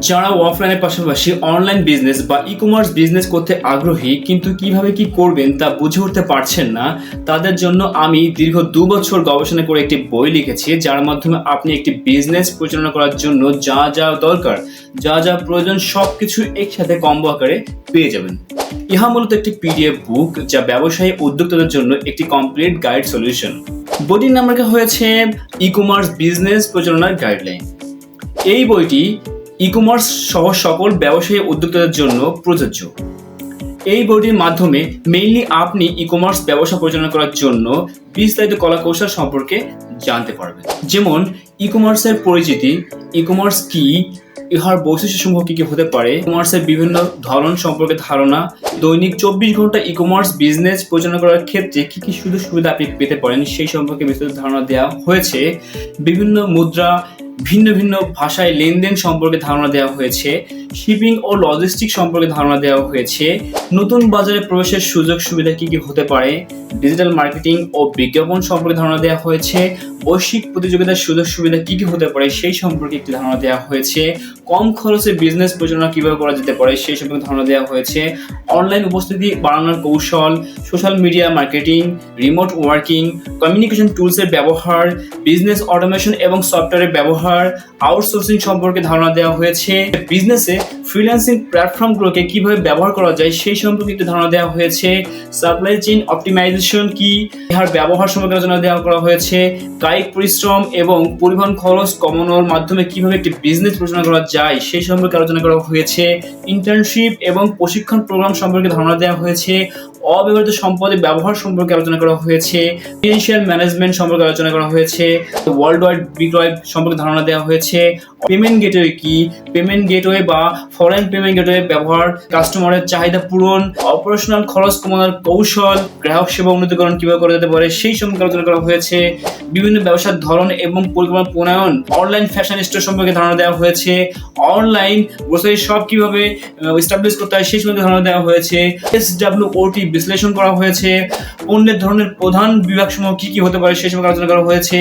যারা অফলাইনের পাশাপাশি অনলাইন বিজনেস বা ই কমার্স বিজনেস করতে আগ্রহী কিন্তু কিভাবে কি করবেন তা বুঝে উঠতে পারছেন না, তাদের জন্য আমি দীর্ঘ 2 বছর গবেষণা করে একটি বই লিখেছি, যার মাধ্যমে আপনি একটি বিজনেস পরিচালনা করার জন্য যা যা দরকার, যা যা প্রয়োজন সবকিছু একসাথে কম্বো আকারে পেয়ে যাবেন। ইহা মূলত একটি পিডিএফ বুক যা ব্যবসায়ী উদ্যোক্তাদের জন্য একটি কমপ্লিট গাইড সলিউশন। বইটির নাম রাখা হয়েছে ই কমার্স বিজনেস পরিচালনার গাইডলাইন। এই বইটি ই কমার্স সহ সকল ব্যবসায়ী উদ্যোক্তাদের জন্য প্রযোজ্য। এই বইটির মাধ্যমে মেইনলি আপনি ই কমার্স ব্যবসা পরিচালনা করার জন্য বিস্তারিত কলা কৌশল সম্পর্কে জানতে পারবেন, যেমন ই কমার্সের পরিচিতি, ই কমার্স কি, ইহার বৈশিষ্ট্যসমূহ কি কি হতে পারে, ই কমার্সের বিভিন্ন ধরন সম্পর্কে ধারণা, দৈনিক 24 ঘন্টা ই কমার্স বিজনেস পরিচালনা করার ক্ষেত্রে কি কি সুযোগ সুবিধা আপনি পেতে পারেন সেই সম্পর্কে বিস্তারিত ধারণা দেওয়া হয়েছে। বিভিন্ন মুদ্রা, ভিন্ন ভিন্ন ভাষায় লেনদেন সম্পর্কে ধারণা দেওয়া হয়েছে। শিপিং ও লজিস্টিক সম্পর্কে ধারণা দেওয়া হয়েছে। নতুন বাজারে প্রবেশের সুযোগ সুবিধা কি কি হতে পারে, ডিজিটাল মার্কেটিং ও বিজ্ঞাপন সম্পর্কে ধারণা দেওয়া হয়েছে। বৈশ্বিক প্রতিযোগিতার সুযোগ সুবিধা কি কি হতে পারে সেই সম্পর্কে একটি ধারণা দেওয়া হয়েছে। কম খরচে বিজনেস পরিচালনা কিভাবে করা যেতে পারে সেই সম্পর্কে ধারণা দেওয়া হয়েছে। অনলাইন উপস্থিতি বাড়ানোর কৌশল, social media marketing, remote working, communication টুলসের ব্যবহার, বিজনেস অটোমেশন এবং সফটওয়্যারের ব্যবহার, আউটসোর্সিং সম্পর্কে ধারণা দেওয়া হয়েছে। বিজনেসে ফ্রিল্যান্সিং প্ল্যাটফর্মগুলোকে কিভাবে ব্যবহার করা যায় সেই সম্পর্কে একটি ধারণা দেওয়া হয়েছে। সাপ্লাই চেইন অপটিমাইজেশন কি, ইহার ব্যবহার সম্পর্কে আলোচনা দেওয়া করা হয়েছে। কায়িক পরিশ্রম এবং পরিবহন খরচ কমানোর মাধ্যমে কিভাবে একটি বিজনেস পরিচালনা করা যায় সেই সম্পর্কে আলোচনা করা হয়েছে। ইন্টার্নশিপ এবং প্রশিক্ষণ প্রোগ্রাম সম্পর্কে ধারণা দেওয়া হয়েছে। অব্যবহৃত সম্পদের ব্যবহার সম্পর্কে আলোচনা করা হয়েছে। ফিনান্সিয়াল ম্যানেজমেন্ট সম্পর্কে আলোচনা করা হয়েছে। ওয়ার্ল্ড ওয়াইড বিক্রয় সম্পর্কে ধারণা দেওয়া হয়েছে। পেমেন্ট গেটওয়ে কি, পেমেন্ট গেটওয়ে বা ফরেন পেমেন্ট গেটওয়ে ব্যবহার, কাস্টমারের চাহিদা পূরণ, অপারেশনাল খরচ কমানোর কৌশল, গ্রাহক সেবা উন্নতিকরণ কিভাবে করা যেতে পারে সেই সম্পর্কে আলোচনা করা হয়েছে। বিভিন্ন ব্যবসার ধরন এবং পরিকল্পনা প্রণয়ন, অনলাইন ফ্যাশন স্টোর সম্পর্কে ধারণা দেওয়া হয়েছে। অনলাইন গ্রোসারি শপ কিভাবে এস্টাবলিশ করতে হয় সেই সম্পর্কে ধারণা দেওয়া হয়েছে। SWOT বিশ্লেষণ করা হয়েছে। পণ্যের ধরনের প্রধান বিভাগসমূহ কি কি হতে পারে সেই সম্পর্কে আলোচনা করা হয়েছে।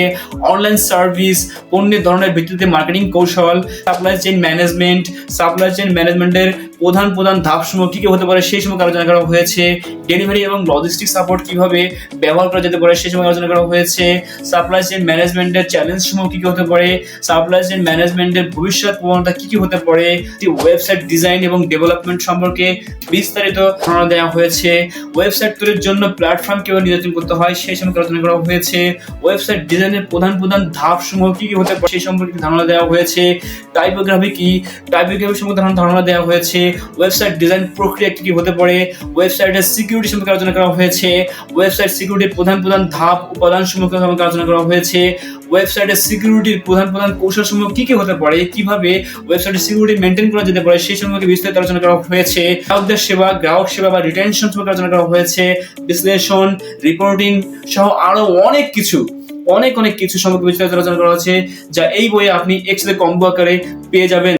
অনলাইন সার্ভিস, পণ্যের ধরনের ভিত্তিতে মার্কেটিং কৌশল, supply chain management, supply chain ম্যানেজমেন্টের প্রধান ধাপসমূহ কি কি হতে পারে সেই সম্পর্কে আলোচনা করা হয়েছে। ডেলিভারি এবং লজিস্টিক সাপোর্ট কিভাবে ব্যবহার করা যেতে পারে সেই সম্পর্কে আলোচনা করা হয়েছে। সাপ্লাই চেইন ম্যানেজমেন্টের চ্যালেঞ্জসমূহ কি কি হতে পারে, সাপ্লাই চেইন ম্যানেজমেন্টের ভবিষ্যৎ প্রবণতা কি কি হতে পারে, ওয়েবসাইট ডিজাইন এবং ডেভেলপমেন্ট সম্পর্কে বিস্তারিত ধারণা দেওয়া হয়েছে। ওয়েবসাইট তৈরির জন্য প্ল্যাটফর্ম কিভাবে নির্বাচন করতে হয় সেই সম্পর্কে আলোচনা করা হয়েছে। ওয়েবসাইট ডিজাইনের প্রধান ধাপসমূহ কি কি হতে পারে সেই সম্পর্কে ধারণা দেওয়া হয়েছে। টাইপোগ্রাফি কি, টাইপোগ্রাফি সম্পর্কে ধারণা দেওয়া হয়েছে। ওয়েবসাইট ডিজাইন প্রক্রিয়া কি কি হতে পারে, ওয়েবসাইটের সিকিউরিটি সম্পর্কে আলোচনা করা হয়েছে। ওয়েবসাইট সিকিউরিটির প্রধান ধাপ উপাদান সম্পর্কে আলোচনা করা হয়েছে। ওয়েবসাইটের সিকিউরিটির প্রধান কৌশল সমূহ কি কি হতে পারে, কিভাবে ওয়েবসাইটের সিকিউরিটি মেনটেন করা যেতে পারে সেই সম্পর্কে বিস্তারিত আলোচনা করা হয়েছে। গ্রাহকদের সেবা, গ্রাহক সেবা বা রিটেনশন সম্পর্কে আলোচনা করা হয়েছে। বিশ্লেষণ, রিপোর্টিং সহ আরো অনেক কিছু সম্পর্কে বিস্তারিত আলোচনা করা হয়েছে, যা এই বইয়ে আপনি একসাথে কম্বো আকারে পেয়ে যাবেন।